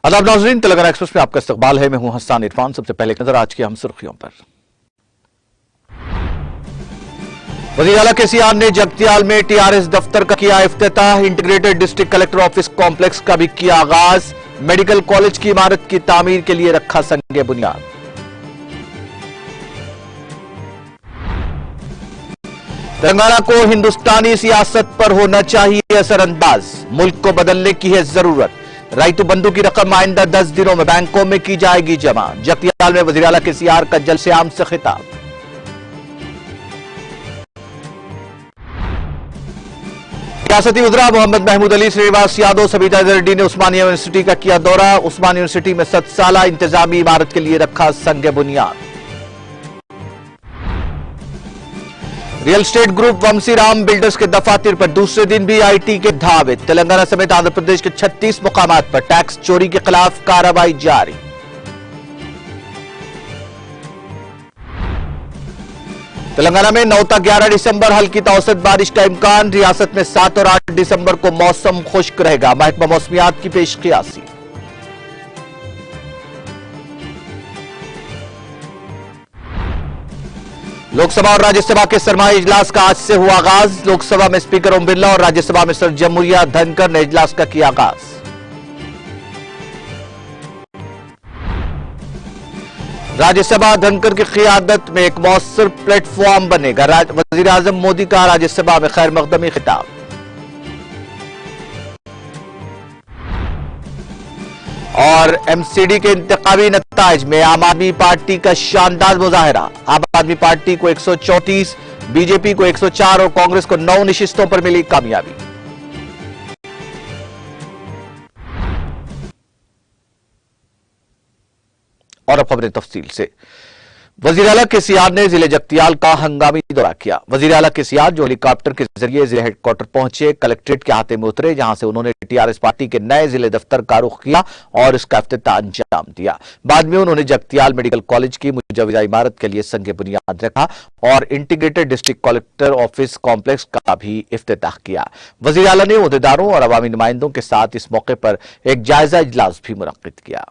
आदाब नाज़रीन, तेलंगाना एक्सप्रेस में आपका इस्तकबाल है। मैं हूं हसन इरफान। सबसे पहले एक नजर आज की हम सुर्खियों पर। वज़ीर आला केसीआर ने जगतियाल में टीआरएस दफ्तर का किया इफ्तिताह। Integrated district collector office complex का भी किया आगाज। मेडिकल कॉलेज की इमारत की तामीर के लिए रखा संगे बुनियाद। तेलंगाना को हिंदुस्तानी सियासत पर होना चाहिए असरअंदाज। मुल्क को बदलने की है जरूरत। राइतु बंधु की रकम आइंदा 10 दिनों में बैंकों में की जाएगी जमा। जगतियाल में वज़ीर आला केसीआर का जल से आम से खिताब। रियासती वज़ीर मोहम्मद महमूद अली, श्रीनिवास यादव, सबिता रेड्डी ने उस्मानिया यूनिवर्सिटी का किया दौरा। उस्मानिया यूनिवर्सिटी में 7 साला इंतजामी इमारत के लिए रखा संगे बुनियाद। रियल एस्टेट ग्रुप वंशी राम बिल्डर्स के दफातर पर दूसरे दिन भी आईटी के धावे। तेलंगाना समेत आंध्र प्रदेश के 36 मुकामात पर टैक्स चोरी के खिलाफ कार्रवाई जारी। तेलंगाना में 9 तक 11 दिसंबर हल्की तो औसत बारिश का इम्कान। रियासत में 7 और 8 दिसंबर को मौसम खुश्क रहेगा। महकमा मौसमियात की पेशकियासी। लोकसभा और राज्यसभा के सरमाई इजलास का आज से हुआ आगाज। लोकसभा में स्पीकर ओम बिरला और राज्यसभा में सर जमहूरिया धनकर ने इजलास का किया आगाज। राज्यसभा धनकर की क़ियादत में एक मौसर प्लेटफॉर्म बनेगा। वजीर आजम मोदी का राज्यसभा में खैर मकदमी खिताब। और एमसीडी के इंतखाबी नताइज में आम आदमी पार्टी का शानदार मुजाहरा। आम आदमी पार्टी को 134, बीजेपी को 104 और कांग्रेस को 9 नशिस्तों पर मिली कामयाबी। और अब खबरें तफसील से। वज़ीर आला केसीआर ने जिले जगतियाल का हंगामी दौरा किया। वज़ीर आला केसीआर जो हेलीकॉप्टर के जरिए जिले हेडक्वार्टर पहुंचे, कलेक्ट्रेट के अहाते में उतरे, जहां से उन्होंने टीआरएस पार्टी के नए जिले दफ्तर का रुख किया और इसका इफ्तिताह अंजाम दिया। बाद में उन्होंने जगतियाल मेडिकल कॉलेज की मुजव्वजा इमारत के लिए संगे बुनियाद रखा और integrated district collector office complex का भी इफ्तिताह किया। वज़ीर आला ने ओहदेदारों और अवामी नुमाइंदों के साथ इस मौके पर एक जायजा इजलास भी मुनक्किद किया।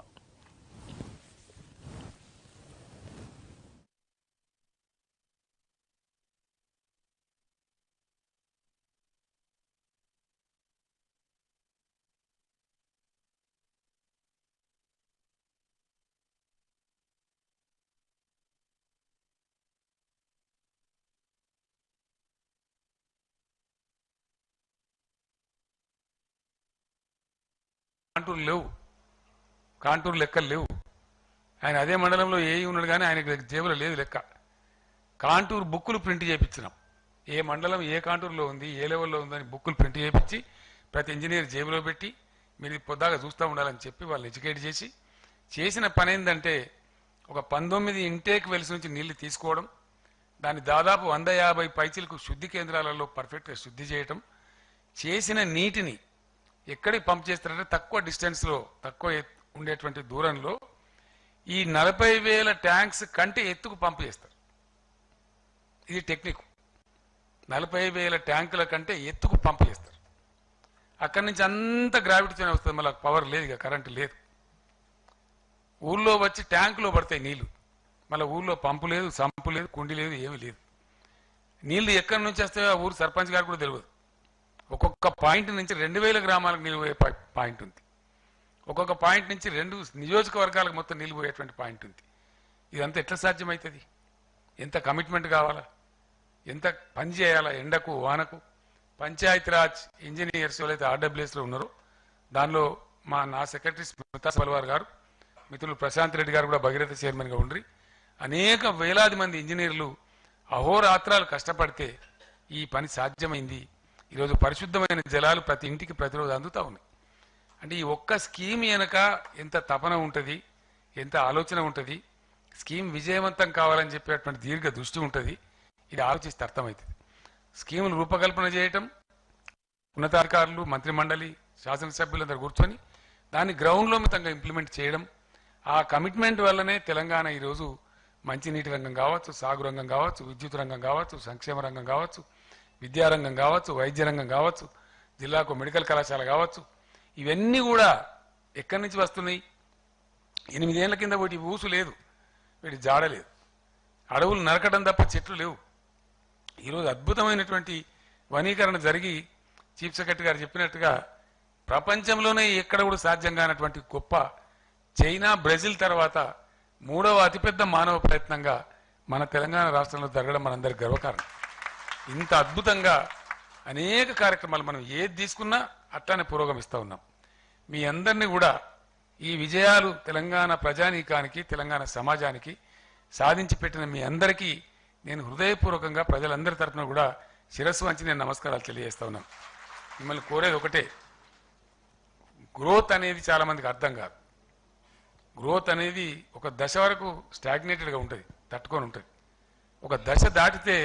కాంటూరు లేవు, కాంటూరు లెక్కలు లేవు. ఆయన అదే మండలంలో ఏఈ ఉన్నాడు కానీ ఆయన జేబులో లేదు లెక్క. కాంటూరు బుక్కులు ప్రింట్ చేయించినాం. ఏ మండలం ఏ కాంటూరులో ఉంది, ఏ లెవెల్లో ఉందని బుక్కులు ప్రింట్ చేయించి ప్రతి ఇంజనీర్ జేబులో పెట్టి మీరు పొద్దాగా చూస్తూ ఉండాలని చెప్పి వాళ్ళు ఎడ్యుకేట్ చేసి చేసిన పని ఏంటంటే ఒక 19 ఇంటేక్ వెల్స్ నుంచి నీళ్లు తీసుకోవడం, దాన్ని దాదాపు 150 పైచీలకు శుద్ధి కేంద్రాలలో పర్ఫెక్ట్గా శుద్ధి చేయటం, చేసిన నీటిని ఎక్కడికి పంప్ చేస్తారంటే తక్కువ డిస్టెన్స్లో తక్కువ ఉండేటువంటి దూరంలో ఈ 40,000 ట్యాంక్స్ కంటే ఎత్తుకు పంప్ చేస్తారు. ఇది టెక్నిక్. 40,000 ట్యాంకుల కంటే ఎత్తుకు పంప్ చేస్తారు. అక్కడి నుంచి అంత గ్రావిటీతోనే వస్తుంది. మళ్ళీ పవర్ లేదు, ఇక కరెంటు లేదు. ఊళ్ళో వచ్చి ట్యాంకులో పడతాయి నీళ్లు. మళ్ళీ ఊళ్ళో పంపు లేదు, సంపు లేదు, కుండి లేదు, ఏమీ లేదు. నీళ్లు ఎక్కడి నుంచి వస్తాయో ఆ ఊరు సర్పంచ్ గారు కూడా తెలియదు. ఒక్కొక్క పాయింట్ నుంచి 2,000 గ్రామాలకు నీళ్ళు పోయే పాయింట్ ఉంది. ఒక్కొక్క పాయింట్ నుంచి 2 నియోజకవర్గాలకు మొత్తం నీళ్ళు పోయేటువంటి పాయింట్ ఉంది. ఇదంతా ఎట్లా సాధ్యమవుతుంది? ఎంత కమిట్మెంట్ కావాలా, ఎంత పని చేయాలా ఎండకు వానకు. పంచాయతీరాజ్ ఇంజనీర్స్ ఎవరైతే ఆర్డబ్ల్యూఎస్లో ఉన్నారో దానిలో నా సెక్రటరీ స్మితా సల్వార్ గారు, మిత్రులు ప్రశాంత్ రెడ్డి గారు కూడా భగీరథ చైర్మన్గా ఉండ్రి. అనేక వేలాది మంది ఇంజనీర్లు అహోరాత్రాలు కష్టపడితే ఈ పని సాధ్యమైంది. ఈరోజు పరిశుద్ధమైన జలాలు ప్రతి ఇంటికి ప్రతిరోజు అందుతూ ఉన్నాయి. అంటే ఈ ఒక్క స్కీమ్ వెనక ఎంత తపన ఉంటుంది, ఎంత ఆలోచన ఉంటుంది, స్కీమ్ విజయవంతం కావాలని చెప్పేటువంటి దీర్ఘ దృష్టి ఉంటుంది. ఇది ఆలోచిస్తే అర్థమవుతుంది. స్కీములు రూపకల్పన చేయటం, ఉన్నతాధికారులు, మంత్రి మండలి, శాసనసభ్యులందరూ కూర్చొని దాన్ని గ్రౌండ్లో మితంగా ఇంప్లిమెంట్ చేయడం, ఆ కమిట్మెంట్ వల్లనే తెలంగాణ ఈరోజు మంచినీటి రంగం కావచ్చు, సాగు రంగం కావచ్చు, విద్యుత్ రంగం కావచ్చు, సంక్షేమ రంగం కావచ్చు, విద్యారంగం కావచ్చు, వైద్య రంగం కావచ్చు, జిల్లాకు మెడికల్ కళాశాల కావచ్చు, ఇవన్నీ కూడా ఎక్కడి నుంచి వస్తున్నాయి? 8 ఏళ్ల కింద వీటి ఊసు లేదు, వీటి జాడ లేదు, అడవులు నరకడం తప్ప చెట్లు లేవు. ఈరోజు అద్భుతమైనటువంటి వనీకరణ జరిగి చీఫ్ సెక్రటరీ గారు చెప్పినట్టుగా ప్రపంచంలోనే ఎక్కడ కూడా సాధ్యం కానటువంటి గొప్ప చైనా, బ్రెజిల్ తర్వాత 3వ అతిపెద్ద మానవ ప్రయత్నంగా మన తెలంగాణ రాష్ట్రంలో జరగడం మనందరికి గర్వకారణం. ఇంత అద్భుతంగా అనేక కార్యక్రమాలు మనం ఏది తీసుకున్నా అట్లానే పురోగమిస్తూ ఉన్నాం. మీ అందరినీ కూడా ఈ విజయాలు తెలంగాణ ప్రజానీకానికి, తెలంగాణ సమాజానికి సాధించి పెట్టిన మీ అందరికీ నేను హృదయపూర్వకంగా ప్రజలందరి తరఫున కూడా శిరస్సు వంచి నేను నమస్కారాలు తెలియజేస్తా ఉన్నాను. మిమ్మల్ని కోరేది ఒకటే, గ్రోత్ అనేది చాలా మందికి అర్థం కాదు. గ్రోత్ అనేది ఒక దశ వరకు స్టాగ్నేటెడ్గా ఉంటుంది, తట్టుకొని ఉంటుంది. ఒక దశ దాటితే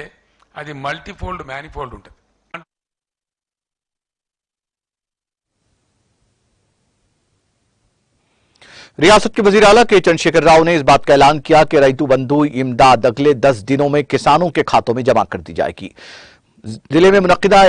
అది మల్టీఫోల్డ్, మ్యానిఫోల్డ్ ఉంటుంది. रियासत के वजीर आला के चंद्रशेखर राव ने इस बात का ऐलान किया कि रैतू बंधु इमदाद अगले 10 दिनों में किसानों के खातों में जमा कर दी जाएगी। जिले में मुनक्किदा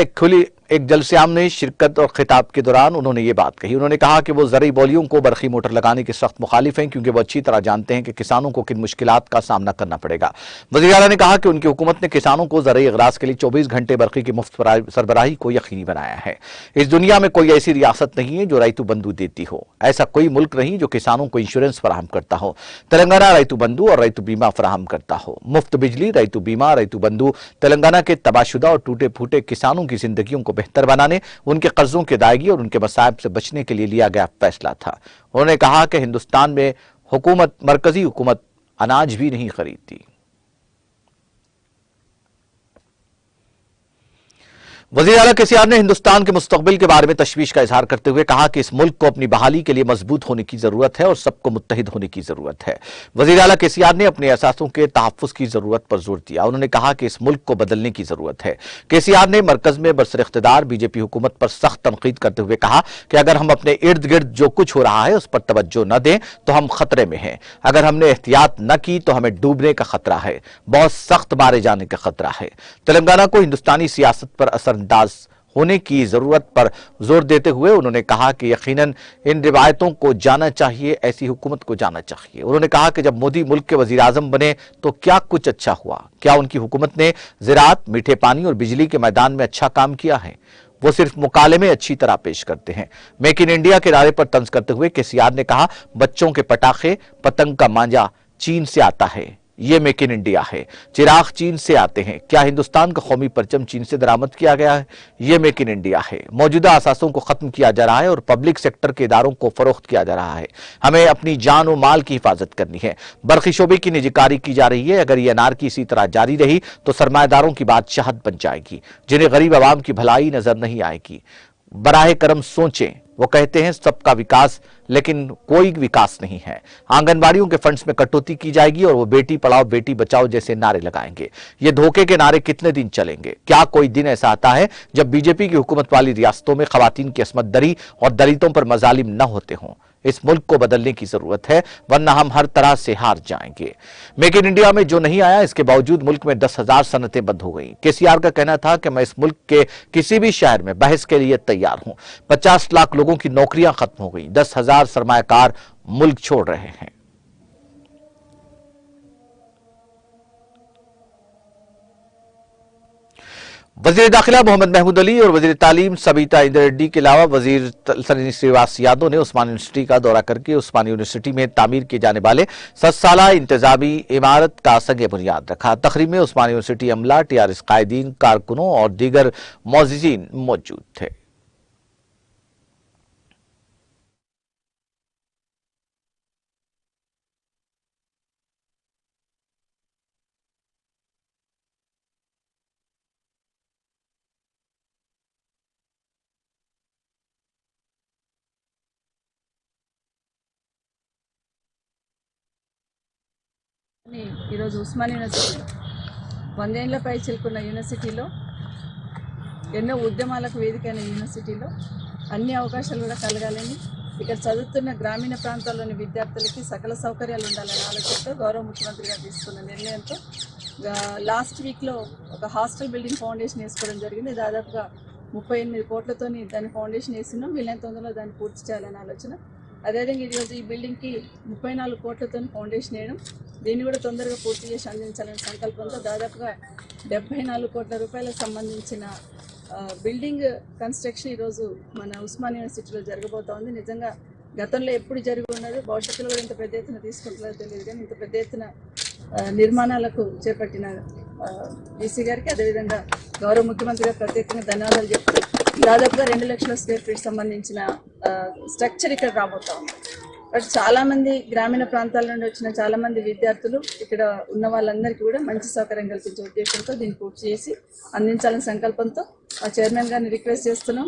एक जलसेआम में शिरकत और खिताब के दौरान उन्होंने ये बात कही। उन्होंने कहा कि वो ज़रई बोलियों को बरखी मोटर लगाने के सख्त मुखालिफ हैं, क्योंकि वो अच्छी तरह जानते हैं कि किसानों को किन मुश्किलात का सामना करना पड़ेगा। वज़ीर आला ने कहा कि उनकी हुकूमत ने किसानों को ज़रई अगराज के लिए 24 घंटे बरखी की मुफ्त सरबराही को यकीनी बनाया है। इस दुनिया में कोई ऐसी रियासत नहीं है जो रैतू बंधु देती हो, ऐसा कोई मुल्क नहीं जो किसानों को इंश्योरेंस फराहम करता हो। तेलंगाना रैतू बंधु और रैतू बीमा फराहम करता हो। मुफ्त बिजली, रैतू बीमा, रैतू बंधु तेलंगाना के तबाहशुदा और टूटे फूटे किसानों की जिंदगियों को बेहतर बनाने, उनके कर्जों की अदायगी और उनके मसाइब से बचने के लिए लिया गया फैसला था। उन्होंने कहा कि हिंदुस्तान में मरकजी हुकूमत अनाज भी नहीं खरीदती। वज़ीर आला केसीआर ने हिंदुस्तान के मुस्तकबिल के बारे में तशवीश का इजहार करते हुए कहा कि इस मुल्क को अपनी बहाली के लिए मजबूत होने की जरूरत है और सबको मुत्तहिद होने की जरूरत है। वज़ीर आला केसीआर ने अपने असासों के तहफ़्फ़ुज़ की जरूरत पर जोर दिया। उन्होंने कहा कि इस मुल्क को बदलने की जरूरत है। केसीआर ने मरकज में बरसर इख्तिदार बीजेपी हुकूमत पर सख्त तनकीद करते हुए कहा कि अगर हम अपने इर्द गिर्द जो कुछ हो रहा है उस पर तवज्जो न दें तो हम खतरे में हैं। अगर हमने एहतियात न की तो हमें डूबने का खतरा है, बहुत सख्त मारे जाने का खतरा है। तेलंगाना को हिंदुस्तानी सियासत पर असरअंदाज होने की जरूरत पर जोर देते हुए उन्होंने कहा कि यकीनन इन रिवायतों को जाना चाहिए, ऐसी हुकूमत को जाना चाहिए। उन्होंने कहा कि जब मोदी मुल्क के वजीर आजम बने तो क्या कुछ अच्छा हुआ? क्या उनकी हुकूमत ने ज़राअत, मीठे पानी और बिजली के मैदान में अच्छा काम किया है? वो सिर्फ मुकाले में अच्छी तरह पेश करते हैं। मेक इन इंडिया के नारे पर तंज करते हुए केसीआर ने कहा, बच्चों के पटाखे, पतंग का मांझा चीन से आता है, ये मेक इन इंडिया है। चिराग चीन से आते हैं, क्या हिंदुस्तान का कौमी परचम चीन से दरामद किया गया है? ये मेक इन इंडिया है। मौजूदा असासों को खत्म किया जा रहा है और पब्लिक सेक्टर के इदारों को फरोख्त किया जा रहा है। हमें अपनी जान और माल की हिफाजत करनी है। बरखी शोबे की निजीकारी की जा रही है। अगर ये अनारकी इसी तरह जारी रही तो सरमाएदारों की बादशाहत बन जाएगी, जिन्हें गरीब आवाम की भलाई नजर नहीं आएगी। बराहे करम सोचें, वो कहते हैं सबका विकास, लेकिन कोई विकास नहीं है। आंगनबाड़ियों के फंड्स में कटौती की जाएगी और वो बेटी पढ़ाओ बेटी बचाओ जैसे नारे लगाएंगे। ये धोखे के नारे कितने दिन चलेंगे? क्या कोई दिन ऐसा आता है जब बीजेपी की हुकूमत वाली रियासतों में खवातीन की असमत दरी और दलितों पर मजालिम न होते हों? इस मुल्क को बदलने की जरूरत है, वरना हम हर तरह से हार जाएंगे। मेक इन इंडिया में जो नहीं आया, इसके बावजूद मुल्क में 10,000 सनतें बंद हो गई। केसीआर का कहना था कि मैं इस मुल्क के किसी भी शहर में बहस के लिए तैयार हूं। 50 लाख लोगों की नौकरियां खत्म हो गई, 10,000 सरमायाकार मुल्क छोड़ रहे हैं। वजीर दाखिला मोहम्मद महमूद अली और वजीर तालीम सबीता इंद्र रेड्डी के अलावा वजीर श्रीनिवास यादव ने उस्मानी यूनिवर्सिटी का दौरा करके उस्मानी यूनिवर्सिटी में तामीर किए जाने वाले 7 साला इंतजामी इमारत का संग बुनियाद रखा। तकरीब में उस्मानी यूनिवर्सिटी अमला, टीआरएस कायदीन, कारकुनों और दीगर मौजूदीन मौजूद थे। ఈరోజు ఉస్మాన్ యూనివర్సిటీ 100 ఏళ్లపై చిలుకున్న యూనివర్సిటీలో ఎన్నో ఉద్యమాలకు వేదికైన యూనివర్సిటీలో అన్ని అవకాశాలు కూడా కలగాలని, ఇక్కడ చదువుతున్న గ్రామీణ ప్రాంతాల్లోని విద్యార్థులకి సకల సౌకర్యాలు ఉండాలనే ఆలోచనతో గౌరవ ముఖ్యమంత్రి గారు తీసుకున్న నిర్ణయంతో లాస్ట్ వీక్లో ఒక హాస్టల్ బిల్డింగ్ ఫౌండేషన్ వేసుకోవడం జరిగింది. దాదాపుగా 38 కోట్లతోని దాని ఫౌండేషన్ వేసినాం. వీలైన తొందరలో దాన్ని పూర్తి చేయాలనే ఆలోచన. అదేవిధంగా ఈరోజు ఈ బిల్డింగ్కి 34 కోట్లతో ఫౌండేషన్ వేయడం, దీన్ని కూడా తొందరగా పూర్తి చేసి అందించాలనే సంకల్పంతో దాదాపుగా 74 కోట్ల రూపాయలకు సంబంధించిన బిల్డింగ్ కన్స్ట్రక్షన్ ఈరోజు మన ఉస్మానియా యూనివర్సిటీలో జరగబోతోంది. నిజంగా గతంలో ఎప్పుడు జరిగి ఉన్నది, భవిష్యత్తులో కూడా ఇంత పెద్ద ఎత్తున తీసుకుంటున్నారో తెలియదు, కానీ ఇంత పెద్ద ఎత్తున నిర్మాణాలకు చేపట్టిన డీసీ గారికి, అదేవిధంగా గౌరవ ముఖ్యమంత్రి గారు ప్రత్యేకంగా ధన్యవాదాలు చెప్తూ దాదాపుగా 2 లక్షల స్క్వేర్ ఫీట్ సంబంధించిన స్ట్రక్చర్ ఇక్కడ రాబోతా ఉంది. బట్ చాలామంది గ్రామీణ ప్రాంతాల నుండి వచ్చిన చాలామంది విద్యార్థులు ఇక్కడ ఉన్న వాళ్ళందరికీ కూడా మంచి సౌకర్యం కల్పించే ఉద్దేశంతో దీన్ని పూర్తి చేసి అందించాలనే సంకల్పంతో ఆ చైర్మన్ గారిని రిక్వెస్ట్ చేస్తున్నాం.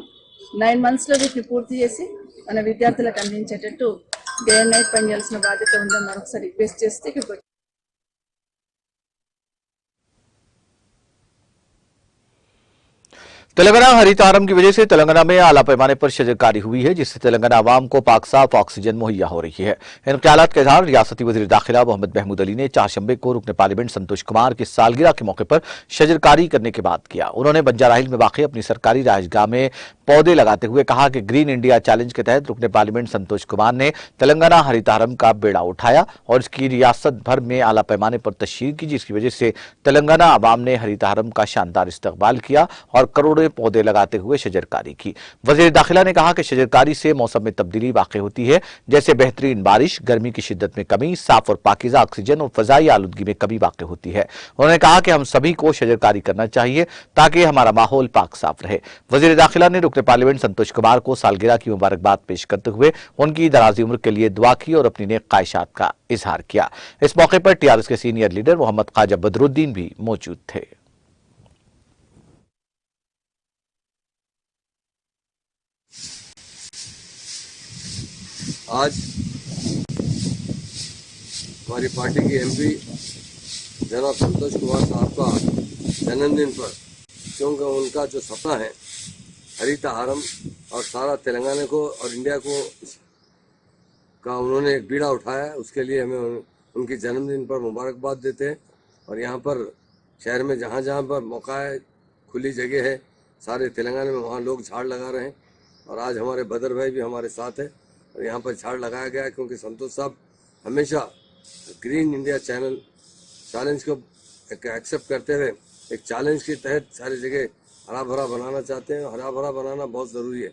9 monthsలో వీటిని పూర్తి చేసి మన విద్యార్థులకు అందించేటట్టు డే అండ్ నైట్ పనిచేయాల్సిన బాధ్యత ఉందని మరొకసారి రిక్వెస్ట్ చేస్తే ఇక్కడ तेलंगाना हरितारम की वजह से तेलंगाना में आला पैमाने पर शजरकारी हुई है, जिससे तेलंगाना आवाम को पाक साफ ऑक्सीजन मुहैया हो रही है। इन ख्यालात के इजहार रियासती वजीर दाखिला मोहम्मद महमूद अली ने चारशंबे को रुकने पार्लियामेंट संतोष कुमार की सालगिरह के मौके पर शजरकारी करने के बाद किया। उन्होंने बंजारा हिल में वाक़ अपनी सरकारी राजगाह में पौधे लगाते हुए कहा कि ग्रीन इंडिया चैलेंज के तहत रुकने पार्लियामेंट संतोष कुमार ने तेलंगाना हरितारम का बेड़ा उठाया और इसकी रियासत भर में आला पैमाने पर तशहीर की, जिसकी वजह से तेलंगाना आवाम ने हरितारम का शानदार इस्तकबाल किया और करोड़ों पौधे लगाते हुए शजरकारी की। वजीर दाखिला ने कहा कि शजरकारी से मौसम में तब्दीली वाक़ई होती है, जैसे बेहतरीन बारिश, गर्मी की शिद्दत में कमी, साफ और पाकीज़ा ऑक्सीजन और फजाई आलूदगी में कमी वाक़ई होती है। उन्होंने कहा कि हम सभी को शजरकारी करना चाहिए ताकि हमारा माहौल पाक साफ रहे। वजीर दाखिला ने रुकने पार्लियामेंट संतोष कुमार को सालगिरह की मुबारकबाद पेश करते हुए उनकी दराजी उम्र के लिए दुआ की और अपनी नेक ख्वाहिशात का इजहार किया। इस मौके पर टीआरएस के सीनियर लीडर मोहम्मद ख्वाजा बदरुद्दीन भी मौजूद थे। आज हमारी पार्टी के एमपी जनाब संतोष कुमार साहब का जन्मदिन पर, क्योंकि उनका जो सपना है हरितारम और सारा तेलंगाना को और इंडिया को का उन्होंने एक बीड़ा उठाया, उसके लिए हमें उनके जन्मदिन पर मुबारकबाद देते हैं। और यहाँ पर शहर में जहाँ जहाँ पर मौका है, खुली जगह है, सारे तेलंगाना में वहाँ लोग झाड़ लगा रहे हैं। और आज हमारे बदर भाई भी हमारे साथ है और यहाँ पर झाड़ लगाया गया है, क्योंकि संतोष साहब हमेशा ग्रीन इंडिया चैलेंज को एक्सेप्ट करते हुए एक चैलेंज के तहत सारी जगह हरा भरा बनाना चाहते हैं। हरा भरा बनाना बहुत ज़रूरी है,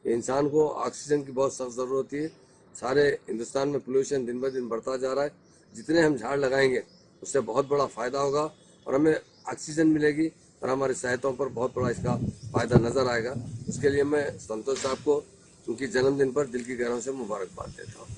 इंसान को ऑक्सीजन की बहुत सख्त ज़रूरत होती है। सारे हिंदुस्तान में पोल्यूशन दिन ब दिन बढ़ता जा रहा है, जितने हम झाड़ लगाएंगे उससे बहुत बड़ा फ़ायदा होगा और हमें ऑक्सीजन मिलेगी और हमारी सेहतों पर बहुत बड़ा इसका फ़ायदा नज़र आएगा। उसके लिए मैं संतोष साहब को उनकी जन्मदिन पर दिल की गहराइयों से मुबारकबाद देता हूँ।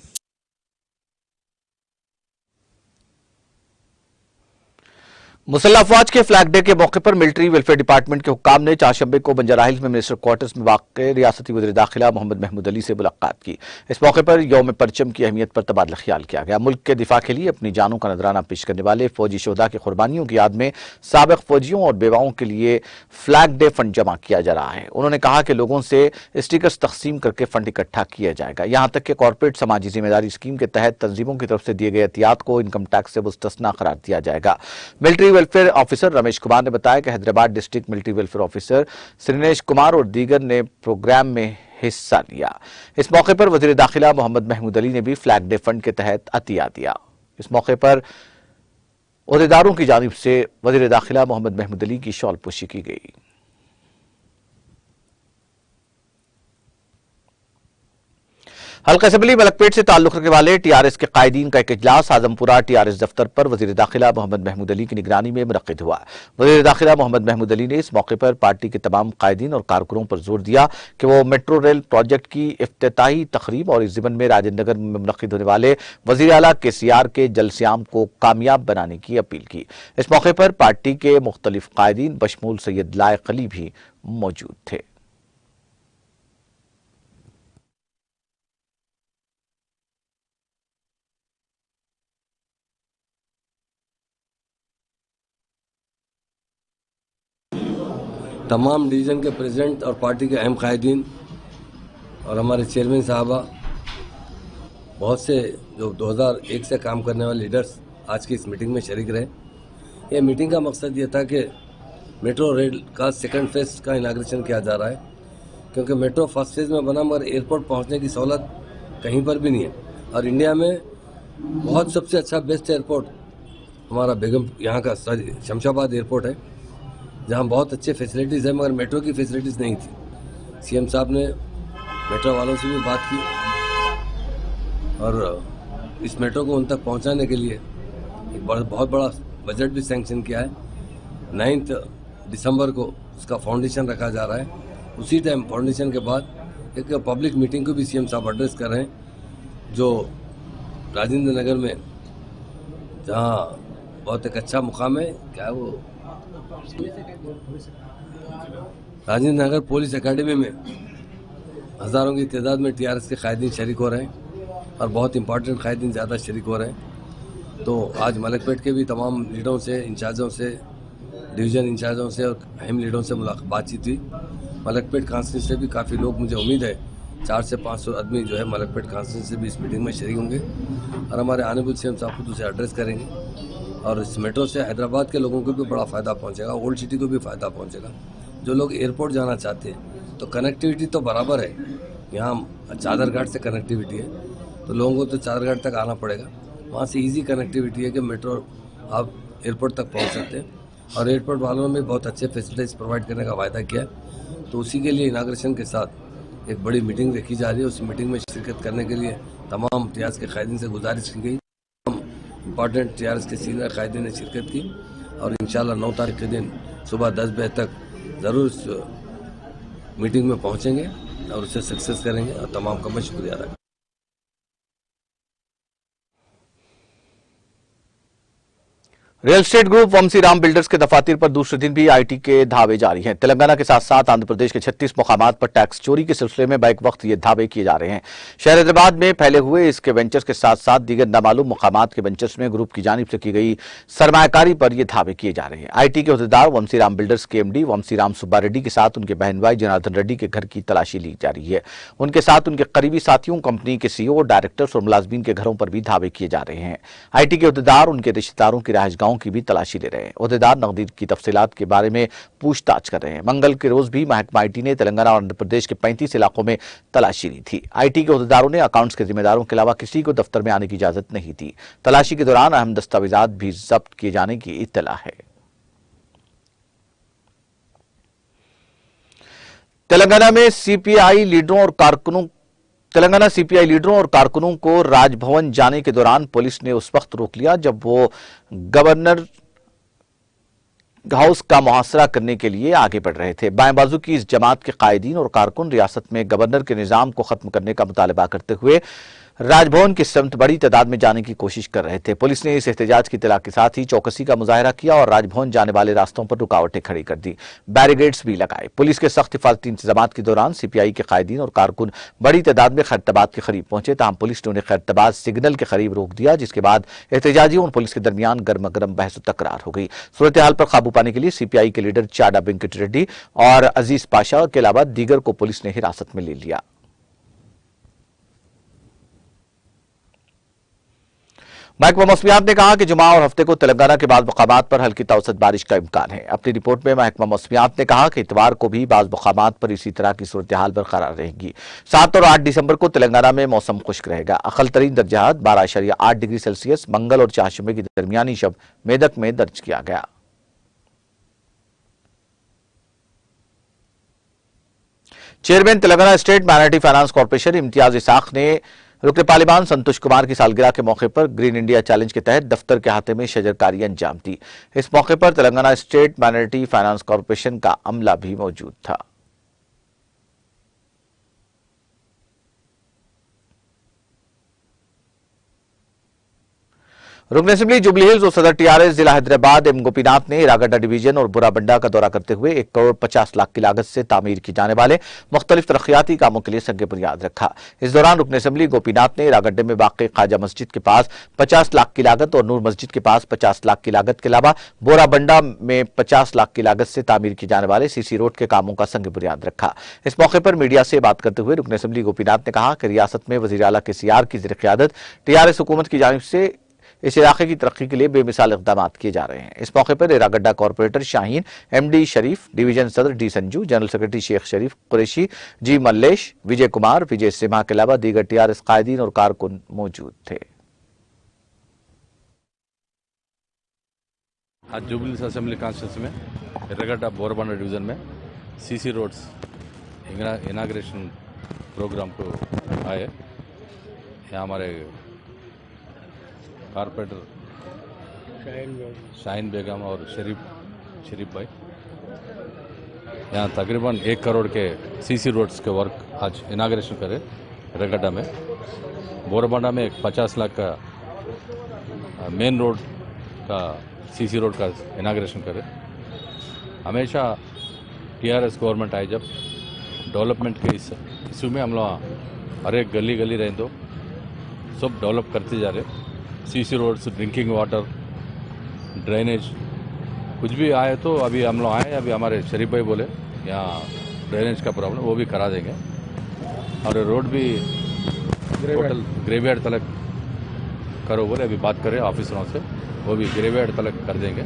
मुसल्लह अफवाज के फ्लैग डे के मौके पर मिलिट्री वेलफेयर डिपार्टमेंट के हुक्काम ने चारशंबे को बंजारा हिल्स में मिनिस्टर क्वार्टर्स में वाक़ रियासती वज़ीर दाखिला मोहम्मद महमूद अली से मुलाकात की। इस मौके पर यौम परचम की अहमियत पर तबादला ख्याल किया गया। मुल्क के दिफा के लिए अपनी जानों का नजराना पेश करने वाले फौजी शोधा की कुर्बानियों की याद में साबिक फौजियों और बेवाओं के लिए फ्लैग डे फंड जमा किया जा रहा है। उन्होंने कहा कि लोगों से स्टिकर्स तकसीम करके फंड इकट्ठा किया जाएगा। यहाँ तक कि कॉर्पोरेट समाजी जिम्मेदारी स्कीम के तहत तंजीमों की तरफ से दिए गए एहतियात को इनकम टैक्स से मुस्तस्ना करार दिया जाएगा। Military welfare officer Ramesh Kumar ने बताया कि Hyderabad district military welfare officer Srinesh Kumar और दीगर ने प्रोग्राम में हिस्सा लिया। इस मौके पर वजीर दाखिला मोहम्मद महमूद अली ने भी फ्लैग डे फंड के तहत अतिया दिया। इस मौके पर ओहदेदारों की जानिब से वजीर दाखिला मोहम्मद महमूद अली की शॉल पोशी की गई। हल्का असेंबली मलकपेट से ताल्लुक रखने वाले टीआरएस के कायदीन का एक इजलास आजमपुरा टीआरएस दफ्तर पर वजीर दाखिला मोहम्मद महमूद अली की निगरानी में मुनक्किद हुआ। वजीर दाखिला मोहम्मद महमूद अली ने इस मौके पर पार्टी के तमाम कायदीन और कारकुनों पर जोर दिया कि वो मेट्रो रेल प्रोजेक्ट की इफ्तिताही तकरीब और इस ज़िमन में राजेंद्र नगर में मुनक्किद होने वाले वजीर आला केसीआर के जलसियाम को कामयाब बनाने की अपील की। इस मौके पर पार्टी के मुख्तलिफ कायदीन बशमूल सैयद लायक अली भी मौजूद थे। तमाम डिवीज़न के प्रेसिडेंट और पार्टी के अहम कायदीन और हमारे चेयरमैन साहबा, बहुत से जो 2001 से काम करने वाले लीडर्स आज की इस मीटिंग में शरीक रहे। ये मीटिंग का मकसद ये था कि मेट्रो रेल का सेकंड फेज़ का इनाग्रेशन किया जा रहा है, क्योंकि मेट्रो फर्स्ट फेज़ में बना मगर एयरपोर्ट पहुंचने की सहूलत कहीं पर भी नहीं है। और इंडिया में बहुत सबसे अच्छा बेस्ट एयरपोर्ट हमारा बेगम यहाँ का शमशाबाद एयरपोर्ट है, जहाँ बहुत अच्छे फैसिलिटीज़ है, मगर मेट्रो की फैसिलिटीज़ नहीं थी। सीएम साहब ने मेट्रो वालों से भी बात की और इस मेट्रो को उन तक पहुँचाने के लिए एक बहुत बड़ा बजट भी सैंक्शन किया है। 9 दिसंबर को उसका फाउंडेशन रखा जा रहा है। उसी टाइम फाउंडेशन के बाद एक पब्लिक मीटिंग को भी सीएम साहब एड्रेस कर रहे हैं, जो राजेंद्र नगर में, जहाँ बहुत एक अच्छा मुकाम है, क्या है वो, राजेंद्र नगर पुलिस एकेडमी में हज़ारों की तादाद में टीआरएस के कायदीन शरीक हो रहे हैं और बहुत इंपॉर्टेंट कायदीन ज़्यादा शरीक हो रहे हैं। तो आज मलकपेट के भी तमाम लीडरों से, इंचार्जों से, डिवीज़न इंचार्जों से और अहम लीडरों से बातचीत हुई। मलकपेट कांस्टिट्यूंसी से भी काफ़ी लोग, मुझे उम्मीद है 400 से 500 आदमी जो है मलकपेट कांस्टिट्यूंसी से भी इस मीटिंग में शरीक होंगे और हमारे ऑनरेबल सीएम साहब खुद उसे एड्रेस करेंगे। और इस मेट्रो से हैदराबाद के लोगों को भी बड़ा फ़ायदा पहुंचेगा, ओल्ड सिटी को भी फ़ायदा पहुंचेगा। जो लोग एयरपोर्ट जाना चाहते हैं तो कनेक्टिविटी तो बराबर है, यहाँ चादरघाट से कनेक्टिविटी है, तो लोगों को तो चादरघाट तक आना पड़ेगा। वहाँ से इजी कनेक्टिविटी है कि मेट्रो आप एयरपोर्ट तक पहुँच सकते हैं और एयरपोर्ट वालों ने बहुत अच्छे फैसिलिटीज़ प्रोवाइड करने का वायदा किया है। तो उसी के लिए इनाग्रेशन के साथ एक बड़ी मीटिंग रखी जा रही है। उस मीटिंग में शिरकत करने के लिए तमाम टीआरएस के कायदीन से गुजारिश की गई। इम्पॉर्टेंट टीआरएस के सीनियर कायदीन ने शिरकत की और इंशाल्लाह 9 तारीख के दिन सुबह 10 बजे तक ज़रूर इस मीटिंग में पहुँचेंगे और उसे सक्सेस करेंगे और तमाम का मैं शुक्रिया अदा। रियल एस्टेट ग्रुप वंशी राम बिल्डर्स के दफातर पर दूसरे दिन भी आईटी के धावे जारी हैं। तेलंगाना के साथ साथ आंध्र प्रदेश के 36 मुकामात पर टैक्स चोरी के सिलसिले में बैक वक्त ये धावे किए जा रहे हैं। शहर हैदराबाद में फैले हुए इसके वेंचर्स के साथ साथ दीगर नामालूम मुकामात के वेंचर्स में ग्रुप की जानिब से की गई सरमायाकारी पर ये धावे किए जा रहे हैं। आईटी के अहदेदार वंशी राम बिल्डर्स के एमडी वंशी राम सुब्बा रेड्डी के साथ उनके बहन भाई जनार्दन रेड्डी के घर की तलाशी ली जा रही है। उनके साथ उनके करीबी साथियों, कंपनी के सीईओ, डायरेक्टर्स और मुलाजमीन के घरों पर भी धावे किए जा रहे हैं। आईटी के अहदेदार उनके रिश्तेदारों की रिहायशगाहों की भी तलाशी ले रहे हैं। अहदेदार नकदी की तफसीलात के बारे में पूछताछ कर रहे हैं। मंगल के रोज भी महकमा आईटी ने तेलंगाना और आंध्र प्रदेश के 35 इलाकों में तलाशी ली थी। आईटी के अहदेदारों ने अकाउंट्स के जिम्मेदारों के अलावा किसी को दफ्तर में आने की इजाजत नहीं दी। तलाशी के दौरान अहम दस्तावेजात भी जब्त किए जाने की इत्तला है। तेलंगाना सीपीआई लीडरों और कारकुनों को राजभवन जाने के दौरान पुलिस ने उस वक्त रोक लिया जब वो गवर्नर हाउस का मुहासरा करने के लिए आगे बढ़ रहे थे। बाएं बाजू की इस जमात के कायदीन और कारकुन रियासत में गवर्नर के निजाम को खत्म करने का मुतालबा करते हुए राजभवन की समत बड़ी तादाद में जाने की कोशिश कर रहे थे। पुलिस ने इस एहतजाज की इत्तला के साथ ही चौकसी का मुजाहरा किया और राजभवन जाने वाले रास्तों पर रुकावटें खड़ी कर दी, बैरिकेड्स भी लगाए। पुलिस के सख्त हिफाजती इंतजामात के दौरान सीपीआई के कायदीन और कारकुन बड़ी तादाद में खैरताबाद के करीब पहुंचे, ताहम पुलिस ने उन्हें खैरताबाद सिग्नल के करीब रोक दिया, जिसके बाद एहतजाजियों और पुलिस के दरमियान गर्मा गर्म बहस तकरार हो गई। सूरत हाल पर काबू पाने के लिए सीपीआई के लीडर चाडा वेंकट रेड्डी और अजीज पाशा के अलावा दीगर को पुलिस ने हिरासत में ले लिया। महकमा मौसमियात ने कहा कि जुमा और हफ्ते को तेलंगाना के बाद मुकामात पर हल्की तवसत बारिश का इम्कान है। अपनी रिपोर्ट में महकमा मौसमियात ने कहा कि इतवार को भी बाज़ मुकामात पर इसी तरह की सूरत हाल बरकरार रहेगी। 7 और 8 दिसंबर को तेलंगाना में मौसम खुश्क रहेगा। अकल तरीन दर्जा 12.8 डिग्री सेल्सियस मंगल और चारशंबे की दरमियानी शब मेदक में दर्ज किया गया। Chairman Telangana state minority finance corporation Imtiaz Ishaq ने रुकन पार्लिमान संतोष कुमार की सालगिरह के मौके पर ग्रीन इंडिया चैलेंज के तहत दफ्तर के अहाते में शजरकारी अंजाम दी। इस मौके पर Telangana state minority finance corporation का अमला भी मौजूद था। रुकन असेंबली जुबली हिल्स और सदर टीआरएस जिला हैदराबाद एम गोपीनाथ ने रागड्डा डिवीजन और बुराबंडा का दौरा करते हुए 1 करोड़ 50 लाख की लागत से तामीर की जाने वाले मुख्तलिफ तरक्याती कामों के लिए संग बुनियाद रखा। इस दौरान रुकन असेंबली गोपीनाथ ने रागड्डे में वाक़ ख्वाजा मस्जिद के पास 50 लाख की लागत और नूर मस्जिद के पास 50 लाख की लागत के अलावा बोराबंडा में 50 लाख की लागत से तामीर की जाने वाले सीसी रोड के कामों का संग बुनियाद रखा। इस मौके पर मीडिया से बात करते हुए रुकन असेंबली गोपीनाथ ने कहा कि रियासत में वज़ीर आला KCR की ज़ेर क़यादत टीआरएस हुकूमत की जानिब से इस इलाके की तरक्की के लिए बेमिसाल इकदाम किए जा रहे हैं। इस मौके पर Erragadda corporator Shaheen, MD Sharif, division सदर D Sanju, general secretary Sheikh Sharif Qureshi, G Mallesh, Vijay Kumar, Vijay Simha के अलावा दीगर TRS कायदीन और कारकुन मौजूद थे। आज जुबली असेंबली कॉन्स्टिट्यूंसी में एर्रगड्डा बोरबंडा डिवीज़न में CC रोड्स इनाग्रेशन प्रोग्राम को आए। यहाँ हमारे कारपोरेटर शाहीन बेगम और शरीफ भाई यहाँ तकरीबन 1 करोड़ के CC रोड्स के वर्क आज इनाग्रेशन करे। एर्रगड्डा में बोरबंडा में 50 लाख का मेन रोड का CC रोड का इनाग्रेशन करे। हमेशा TRS गवर्नमेंट आए जब डेवलपमेंट के इशू में हम लोग हर एक गली गली रहें तो सब डेवलप करते जा रहे। CC roads, drinking water, drainage कुछ भी आए तो अभी हम लोग आए, अभी हमारे शरीफ भाई बोले यहाँ ड्रेनेज का प्रॉब्लम वो भी करा देंगे और रोड भी टोटल ग्रेवयार्ड तक करो बोले, अभी बात करें ऑफिसरों से, वो भी ग्रेवयार्ड तक कर देंगे।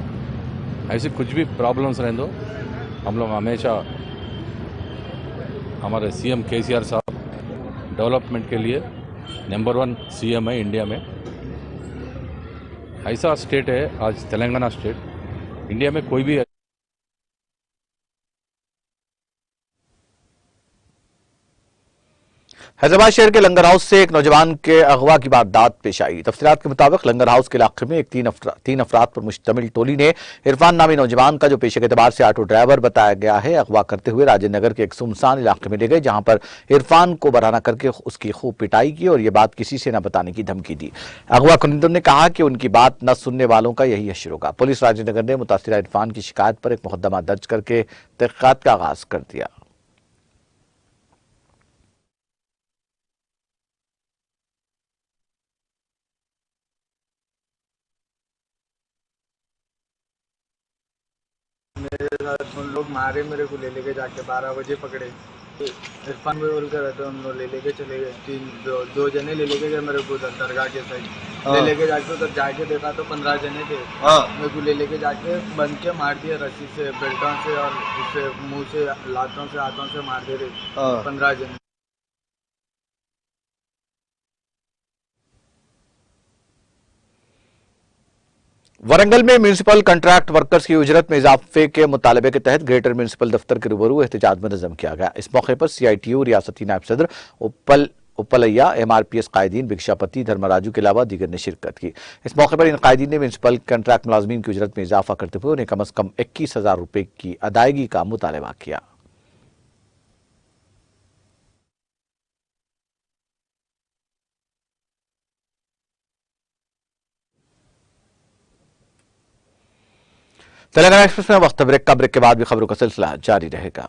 ऐसे कुछ भी प्रॉब्लम्स रहें तो हम लोग हमेशा हमारे CM KCR साहब डेवलपमेंट के लिए नंबर 1 CM है इंडिया में। ऐसा स्टेट है आज तेलंगाना स्टेट, इंडिया में कोई भी हैदराबाद शहर के लंगर हाउस से एक नौजवान के अगवा की वारदात पेश आई। तफसीलात के मुताबिक लंगर हाउस के इलाके में एक तीन अफराद पर मुश्तमिल टोली ने इरफान नामी नौजवान का, जो पेशे के एतबार से ऑटो ड्राइवर बताया गया है, अगवा करते हुए राजेंद्र नगर के एक सुनसान इलाके में ले गए, जहां पर इरफान को बरहना करके उसकी खूब पिटाई की और ये बात किसी से न बताने की धमकी दी। अगवा कुनिंदर ने कहा कि उनकी बात न सुनने वालों का यही हश्र होगा। पुलिस राजेंद्र नगर ने मुतासिरा इरफान की शिकायत पर एक मुकदमा दर्ज करके तहकीकात का आगाज कर दिया। मेरे साथ उन लोग मारे, मेरे को ले लेके जाके 12 बजे पकड़े। इरफान भाई बोल कर रहते उन लोग ले लेके चले गए। दो जने ले लेके गए मेरे को दरगाह के साइड ले लेके जाके उधर जाके देखा तो 15 जने थे। मेरे को ले लेके जाके बंद के मार दिया रस्सी से, बेल्टों से और उससे मुंह से, लातों से, हाथों से मार दे रहे 15 जने। वरंगल में म्यूनिसिपल कॉन्ट्रैक्ट वर्कर्स की उजरत में इजाफे के मुतालबे के तहत ग्रेटर म्यूनिसिपल दफ्तर के रूबरू एहतजाज मुनज़्ज़म किया गया। इस मौके पर CITU रियासती नायब सदर उपलैया, MRPS कायदीन, भिक्षापति, धर्मराजू के अलावा दीगर ने शिरकत की। इस मौके पर इन कायदीन ने म्यूनिसिपल कॉन्ट्रैक्ट मुलाजमीन की उजरत में इजाफा करते हुए उन्हें कम अज कम 21,000 रुपए की अदायगी का मुतालबा किया। तेलंगाना एक्सप्रेस में वक्त ब्रेक के बाद भी खबरों का सिलसिला जारी रहेगा।